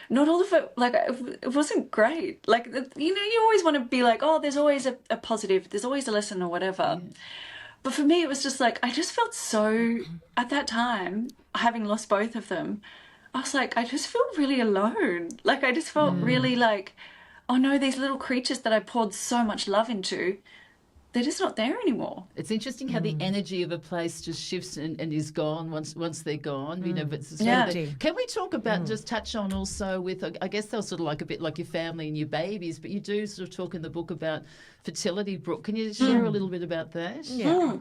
not all of it, like, it wasn't great. Like, you know, you always want to be like, oh, there's always a positive, there's always a lesson or whatever. But for me, it was just like, I just felt so, at that time, having lost both of them, I was like, I just felt really alone. Like, I just felt really like, oh no, these little creatures that I poured so much love into, they're just not there anymore. It's interesting how the energy of a place just shifts and is gone once they're gone. You know, but it's can we talk about just touch on also with, I guess they're sort of like a bit like your family and your babies, but you do sort of talk in the book about fertility, Brooke. Can you share a little bit about that? Yeah.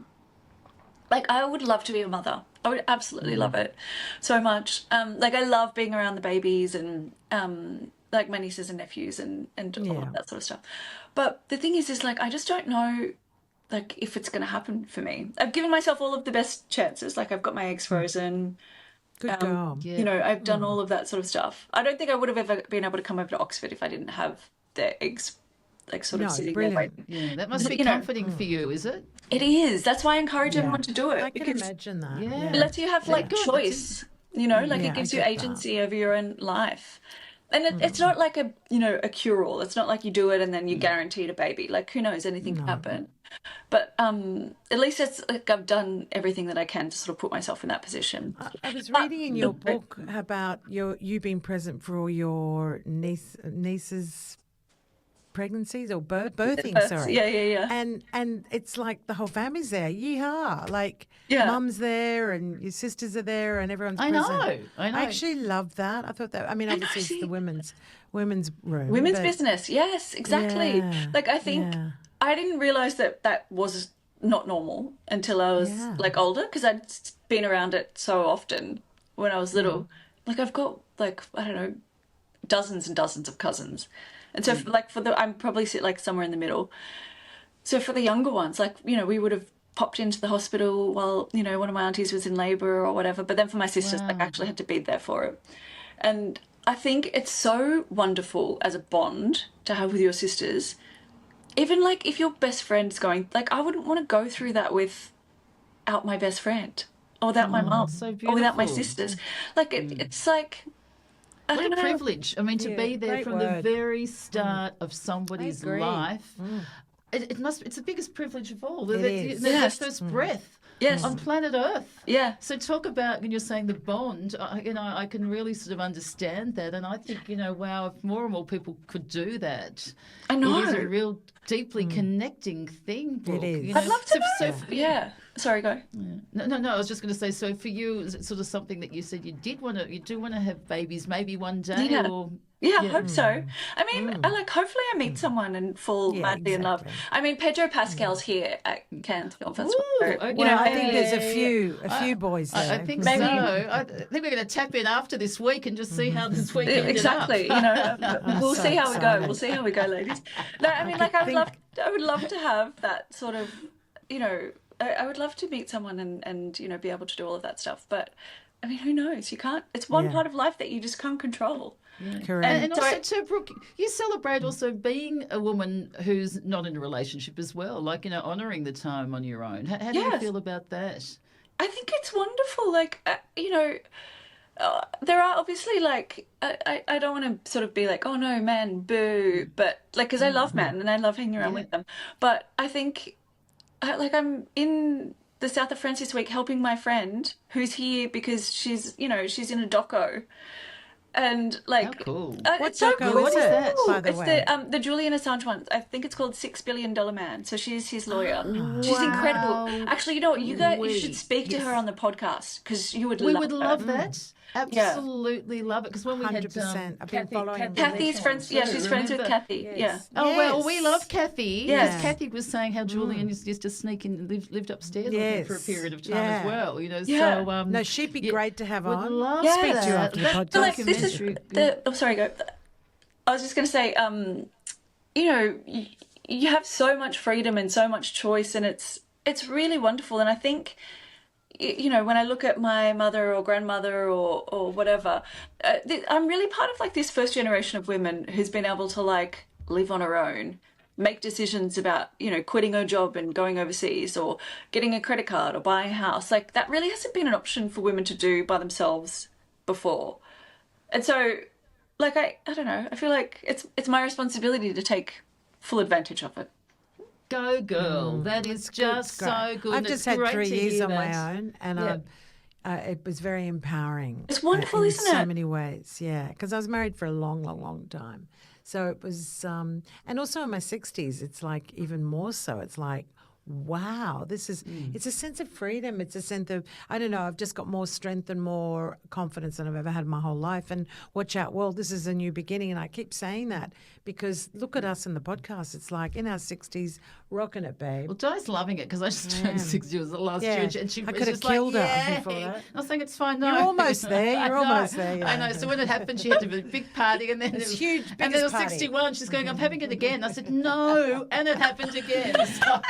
Like, I would love to be a mother. I would absolutely love it so much. Like, I love being around the babies and like my nieces and nephews and all of that sort of stuff. But the thing is like, I just don't know, like, if it's going to happen for me. I've given myself all of the best chances. Like, I've got my eggs frozen. Good girl. You know, I've done all of that sort of stuff. I don't think I would have ever been able to come over to Oxford if I didn't have the eggs, like, sort of sitting there waiting. Yeah, that must be comforting for you, is it? It is. That's why I encourage everyone to do it. I can imagine that. Yeah. It lets you have, like, choice, you know, like, it gives you agency over your own life. And it's not like a cure-all. It's not like you do it and then you're guaranteed a baby. Like, who knows, anything can happen. But at least it's like I've done everything that I can to sort of put myself in that position. I was reading in your book about you being present for all your niece's pregnancies or birthing, sorry. Yeah. And it's like the whole family's there. Yeehaw. Like, mum's there and your sisters are there and everyone's present. I know. I actually love that. I thought that, I mean, obviously it's the women's room. Women's business. Yes, exactly. Yeah, like, I think I didn't realise that was not normal until I was like older, because I'd been around it so often when I was little. Like I've got like, I don't know, dozens and dozens of cousins. And so I'm probably sit like somewhere in the middle. So for the younger ones, like, you know, we would have popped into the hospital while, you know, one of my aunties was in labour or whatever. But then for my sisters, like I actually had to be there for it. And I think it's so wonderful as a bond to have with your sisters. Even like if your best friend's going, like I wouldn't want to go through that without my best friend or without my mum or without my sisters. Like it's like, I What don't a know. privilege. I mean, to be there great from word. the very start of somebody's agree. life. It's the biggest privilege of all. It is. Their first breath Yes. on planet Earth. Yeah. So talk about, when you're saying the bond, you know, I can really sort of understand that. And I think, you know, wow, if more and more people could do that. I know. It is a real deeply connecting thing, Brooke. is. You know? I'd love to know. So Yeah. Sorry, go. No. I was just going to say. So for you, is it sort of something that you said you do want to have babies, maybe one day, Yeah. or Yeah, I hope so. I mean, hopefully I meet someone and fall madly in love. I mean, Pedro Pascal's here at Cannes Film Festival. Ooh, So, okay. you Well, know, I think maybe- there's a few boys there. I think Maybe. so. I think we're going to tap in after this week and just see how this week ended exactly. up. You know, we'll so see how we go. excited. We'll see how we go, ladies. No, I mean, like I would love to have that sort of, you know, I would love to meet someone and you know, be able to do all of that stuff. But I mean, who knows? You can't. It's one part of life that you just can't control. Correct. And also, too, Brooke, you celebrate also being a woman who's not in a relationship as well, like, you know, honouring the time on your own. How do you Yes. feel about that? I think it's wonderful. Like, you know, there are obviously like, I don't want to sort of be like, oh no, men, boo. But like, because I love men and I love hanging around with them. But I think, like, I'm in the south of France this week helping my friend who's here because she's, you know, she's in a doco. And like, How cool. What it's so doco cool. is it, by the It's way? the Julian Assange one. I think it's called $6 Billion Man. So she's his lawyer. She's incredible. Actually, you know what? You should speak to her on the podcast because you would We love would her. love that. Absolutely love it. Because when we had 100%. I've been following Kathy's friends. Yeah, she's friends with Kathy. Yeah. Oh, well, we Yes. love Kathy. Yes. Yes. Kathy was saying how Julian used to sneak in, lived upstairs with her for a Yes. period of time Yeah. as well. You know, Yeah. so No, she'd be great to have would on. love Speak to you that. after the That podcast. But like this is documentary- oh, sorry, go. I was just going to say, you know, you have so much freedom and so much choice, and it's really wonderful. And I think, you know, when I look at my mother or grandmother or whatever, I'm really part of like this first generation of women who's been able to like live on her own, make decisions about, you know, quitting her job and going overseas or getting a credit card or buying a house. Like that really hasn't been an option for women to do by themselves before. And so, like, I don't know, I feel like it's my responsibility to take full advantage of it. Go girl. That is just Great. so good. I've and just it's had great 3 to years hear on that. my own, and it was very empowering. It's wonderful, in isn't so it? many ways, yeah. Because I was married for a long, long, long time, so it was, and also in my 60s, it's like even more so. It's like, wow, this is, it's a sense of freedom. It's a sense of, I don't know, I've just got more strength and more confidence than I've ever had in my whole life. And watch out, world, this is a new beginning. And I keep saying that because look at us in the podcast. It's like in our 60s, rocking it, babe. Well, Di's loving it because I just turned 60 was the last Yeah. year, and she I was could have just like, killed her yeah. before that. I was saying it's fine. No, You're almost there. I You're know. almost there, yeah. I know. So when it happened, she had to have a big party, and then It's it was huge, And then it biggest was party. 61. She's going, I'm having it again. I said no, and it happened again. So,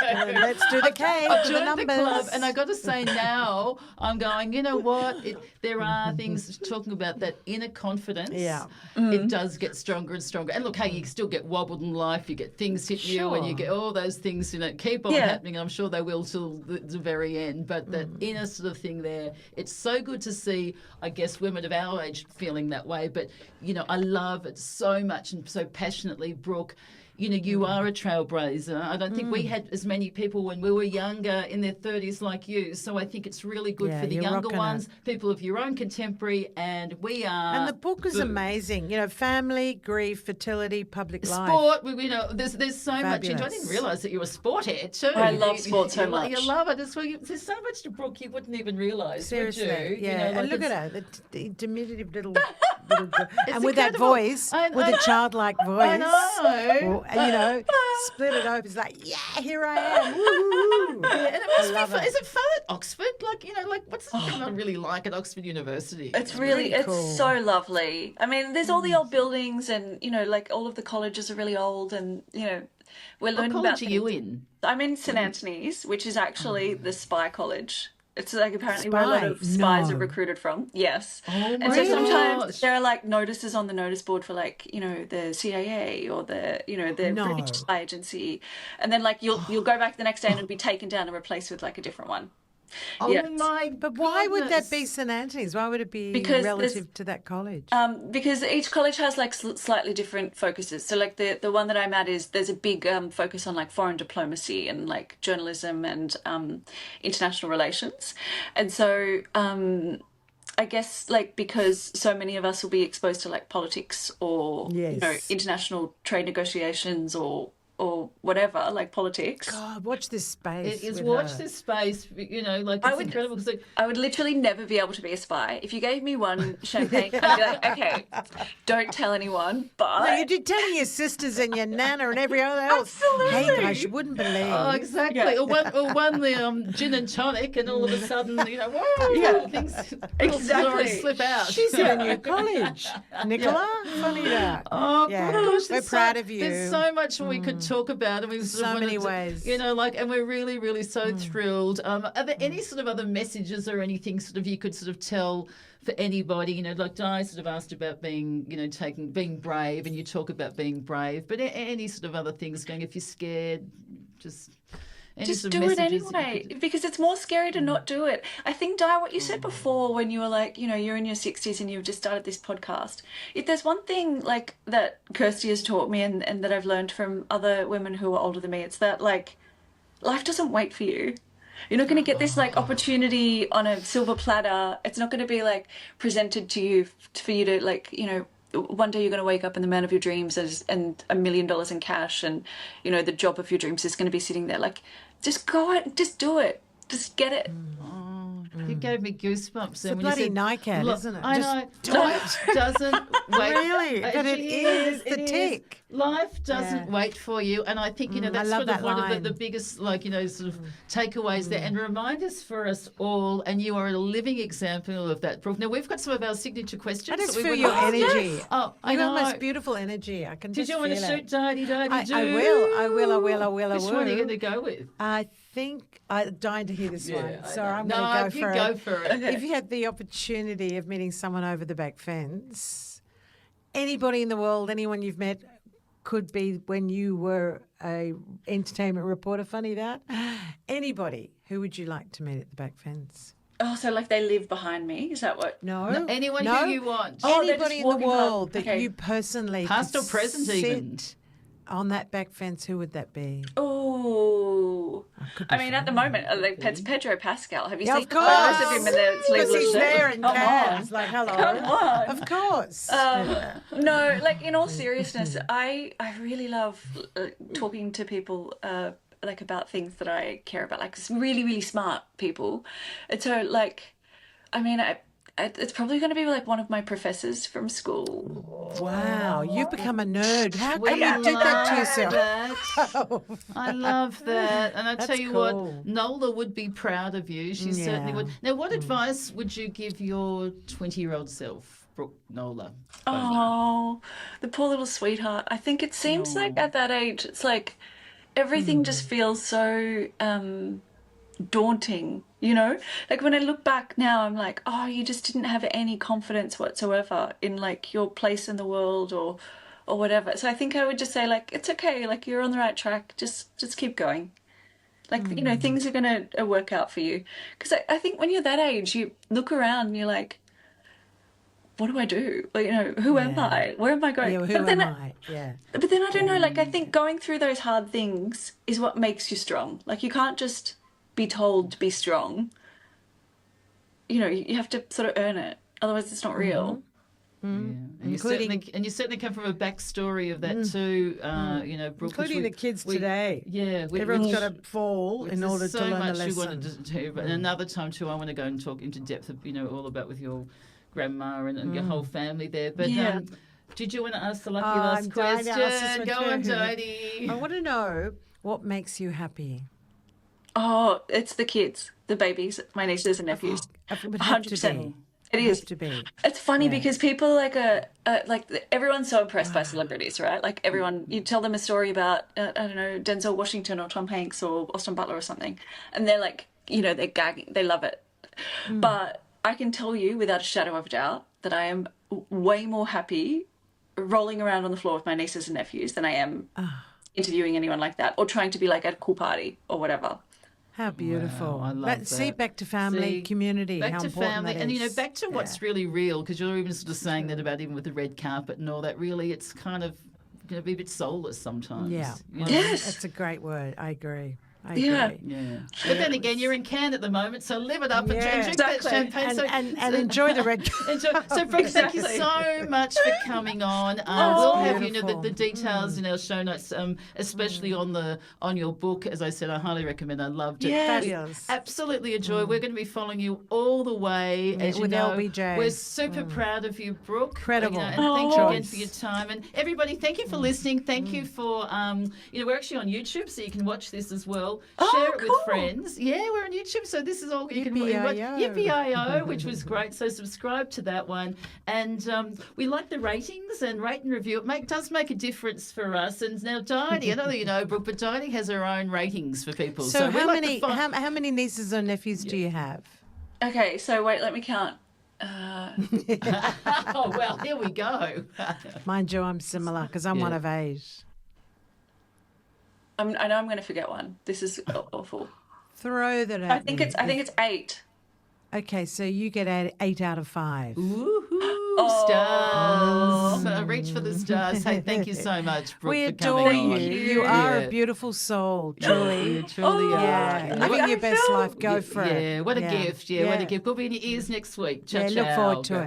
Let's do the cake I for the joined the numbers. club, and I got to say now I'm going. You know what? There are things talking about that inner confidence. Yeah. It does get stronger and stronger. And look, hey, you still get wobbled in life. You get things hit you, and you Sure. get all those things. You know, keep on happening. And I'm sure they will till the very end. But that inner sort of thing there, it's so good to see. I guess women of our age feeling that way. But you know, I love it so much and so passionately, Brooke. You know, you are a trailblazer. I don't think we had as many people when we were younger in their 30s like you. So I think it's really good Yeah, for the you're younger rocking ones, people of your own contemporary, and we are. And the book is amazing. You know, family, grief, fertility, public life. Sport, you know, there's so much into it. I Fabulous. didn't realise that you were a sport head too. I love sport so much. You love it. There's so much to Brooke you wouldn't even realise. Seriously, would you? yeah. You know, and like look it's- at her, the diminutive little girl. And with that incredible. voice, with a childlike voice. I know. Well, you know, split it open. It's like, yeah, here I am. Woo-hoo. Yeah, and it must love be fun. it. Is it fun at Oxford? Like, what's it not really like at Oxford University? It's really, pretty it's cool. so lovely. I mean, there's all the old buildings and, like all of the colleges are really old and, we're What learning college about are you things. in? I'm in St. Anthony's, which is actually the spy college. It's like apparently where a lot of Spy? spies are No. recruited from. Yes. Oh And my so sometimes gosh. there are like notices on the notice board for like, the CIA or the No. British spy agency. And then like you'll go back the next day and it'll be taken down and replaced with like a different one. Oh Yes. my But why would that be goodness. St. Anthony's? Why would it be Because relative to that college? Because each college has like slightly different focuses. So like the one that I'm at there's a big focus on like foreign diplomacy and like journalism and international relations. And so I guess like because so many of us will be exposed to like politics or Yes. international trade negotiations or whatever, like politics. God, watch this space. It is with watch her. this space, like I it's would- incredible because I would literally never be able to be a spy. If you gave me one champagne, I'd be like, okay, don't tell anyone, but... No, you're telling your sisters and your nana and every other else. Absolutely. Hey guys, you wouldn't believe. oh, exactly. Yeah. Or one the gin and tonic, and all of a sudden, whoa, Yeah. things Exactly. stories slip out. She's in a new college. Nicola, funny that. Oh Yeah. gosh, We're there's proud of you. There's so much we could talk about, and we've sort of So many wanted to- ways. and we're really, really so thrilled. Are there any sort of other messages or anything sort of you could sort of tell for anybody? Like Di sort of asked about being, being brave, and you talk about being brave, but any sort of other things going if you're scared, just. Any Just sort of do it messages that you anyway, could- because it's more scary to not do it. I think, Di, what you said before when you were like, you're in your 60s and you've just started this podcast. If there's one thing like that Kirsty has taught me and that I've learned from other women who are older than me, it's that like life doesn't wait for you. You're not going to get this like opportunity on a silver platter. It's not going to be like presented to you for you to like, one day you're going to wake up and the man of your dreams and $1 million in cash and, the job of your dreams is going to be sitting there. Like, just go out and just do it. Just get it. You gave me goosebumps. It's a bloody NICAD, isn't it? I Just know. do Life doesn't wait. Really? But it is the tick. Life doesn't Yeah. wait for you, and I think that's love sort of that one of line. the biggest sort of takeaways there, and reminders for us all. And you are a living example of that, Brooke. Now we've got some of our signature questions. I just that we feel would your like- energy. Oh, I You know. have most beautiful energy. I can Did just you want to feel shoot it. Daddy do? I will. Which one are you going to go with? I think I'm dying to hear this one, I so know. I'm No, going to you go for go it. for it. If you had the opportunity of meeting someone over the back fence, anybody in the world, anyone you've met, could be when you were a entertainment reporter. Funny that. Anybody, who would you like to meet at the back fence? Oh, so like they live behind me? Is that what? No, No, anyone no. who you want. Oh, they're Anybody just in the walking past. world that Okay. you personally Past could or present sit even. on that back fence, who would that be? Oh, could be I mean, at the moment, like Pedro Pascal. Have you Yeah, seen of photos of course. him in the Because sleeveless he's shirt? there in Come Cannes. on. Like, hello. Come on. Of course. No, like in all seriousness, I really love talking to people like about things that I care about, like really, really smart people. And so like, I mean, it's probably going to be like one of my professors from school. Wow, you've become a nerd. How We can you do that to love yourself? that. I love that. And I tell That's you cool. what, Nola would be proud of you. She certainly Yeah. would. Now, what advice would you give your 20-year-old self, Brooke Nola? Oh, the poor little sweetheart. I think it seems like at that age, it's like everything just feels so daunting, Like when I look back now, I'm like, oh, you just didn't have any confidence whatsoever in like your place in the world or whatever. So I think I would just say like, it's okay, like you're on the right track. Just keep going. Like, things are going to work out for you. Because I think when you're that age, you look around and you're like, what do I do? Like, who am I? Where am I going? Yeah, who But then am I? Yeah. But then I don't know, like I think going through those hard things is what makes you strong. Like you can't just be told to be strong. You have to sort of earn it. Otherwise it's not real. Yeah. And you Including- certainly come from a backstory of that too, Brooke. Including the kids today. Yeah. Everyone's got to fall in There's order so to learn the much lesson. you wanted to do, but another time too, I want to go and talk into depth of all about with your grandma and your whole family there. But Yeah. Did you want to ask the lucky I'm last dying to ask this question? one Go too. on, Dodie. I want to know what makes you happy. Oh, it's the kids, the babies, my nieces and nephews. It would have to 100%. be. It is. Have to be. It's funny Yeah. because people like everyone's so impressed by celebrities, right? Like everyone, you tell them a story about I don't know, Denzel Washington or Tom Hanks or Austin Butler or something, and they're like, they're gagging, they love it. But I can tell you without a shadow of a doubt that I am way more happy rolling around on the floor with my nieces and nephews than I am interviewing anyone like that or trying to be like at a cool party or whatever. How beautiful. Wow, I love See, that. back to family, See, community, back how to important family, that and is. back to what's really real, because you're even sort of saying that about even with the red carpet and all that. Really, it's kind of going to be a bit soulless sometimes. Yeah. you know? Yes. That's a great word. I agree. Yeah. Yeah. But then again, you're in Cannes at the moment, so live it up and Yeah. drink that Exactly. champagne. And enjoy the red Enjoy. So, Brooke, thank you Exactly. so much for coming on. We'll have beautiful. the details in our show notes, especially on your book. As I said, I highly recommend. I loved it. Yes. Fabulous. Absolutely a joy. We're going to be following you all the way. As with you know, LBJ. We're super proud of you, Brooke. Incredible. And thank you again Choice. for your time. And everybody, thank you for listening. Thank you for, we're actually on YouTube, so you can watch this as well. Share it with friends. Yeah, we're on YouTube, so this is all you can watch. Yippee-yi-yo. Yippee-yi-yo, which was great. So subscribe to that one. And we like the ratings and rate and review. It does make a difference for us. And now Diney, I don't know that you know, Brooke, but Diney has her own ratings for people. So we how like many to find- how many nieces or nephews do you have? Okay, so wait, let me count. Oh, well, here we go. Mind you, I'm similar because I'm one Yeah. of 8. I know I'm going to forget one. This is awful. Throw that at I think me. it's 8. Okay, so you get 8 out of 5. Woohoo, stars. Reach for the stars. Hey, thank you so much, Brooke, We for adore coming you. on. You are Yeah. a beautiful soul, truly. You truly are. Yeah, living your best life. Go for it. Yeah, what a gift. Yeah, what a Yeah. gift. We'll be in your ears next week. Ciao, Yeah, look ciao. forward to Go. it.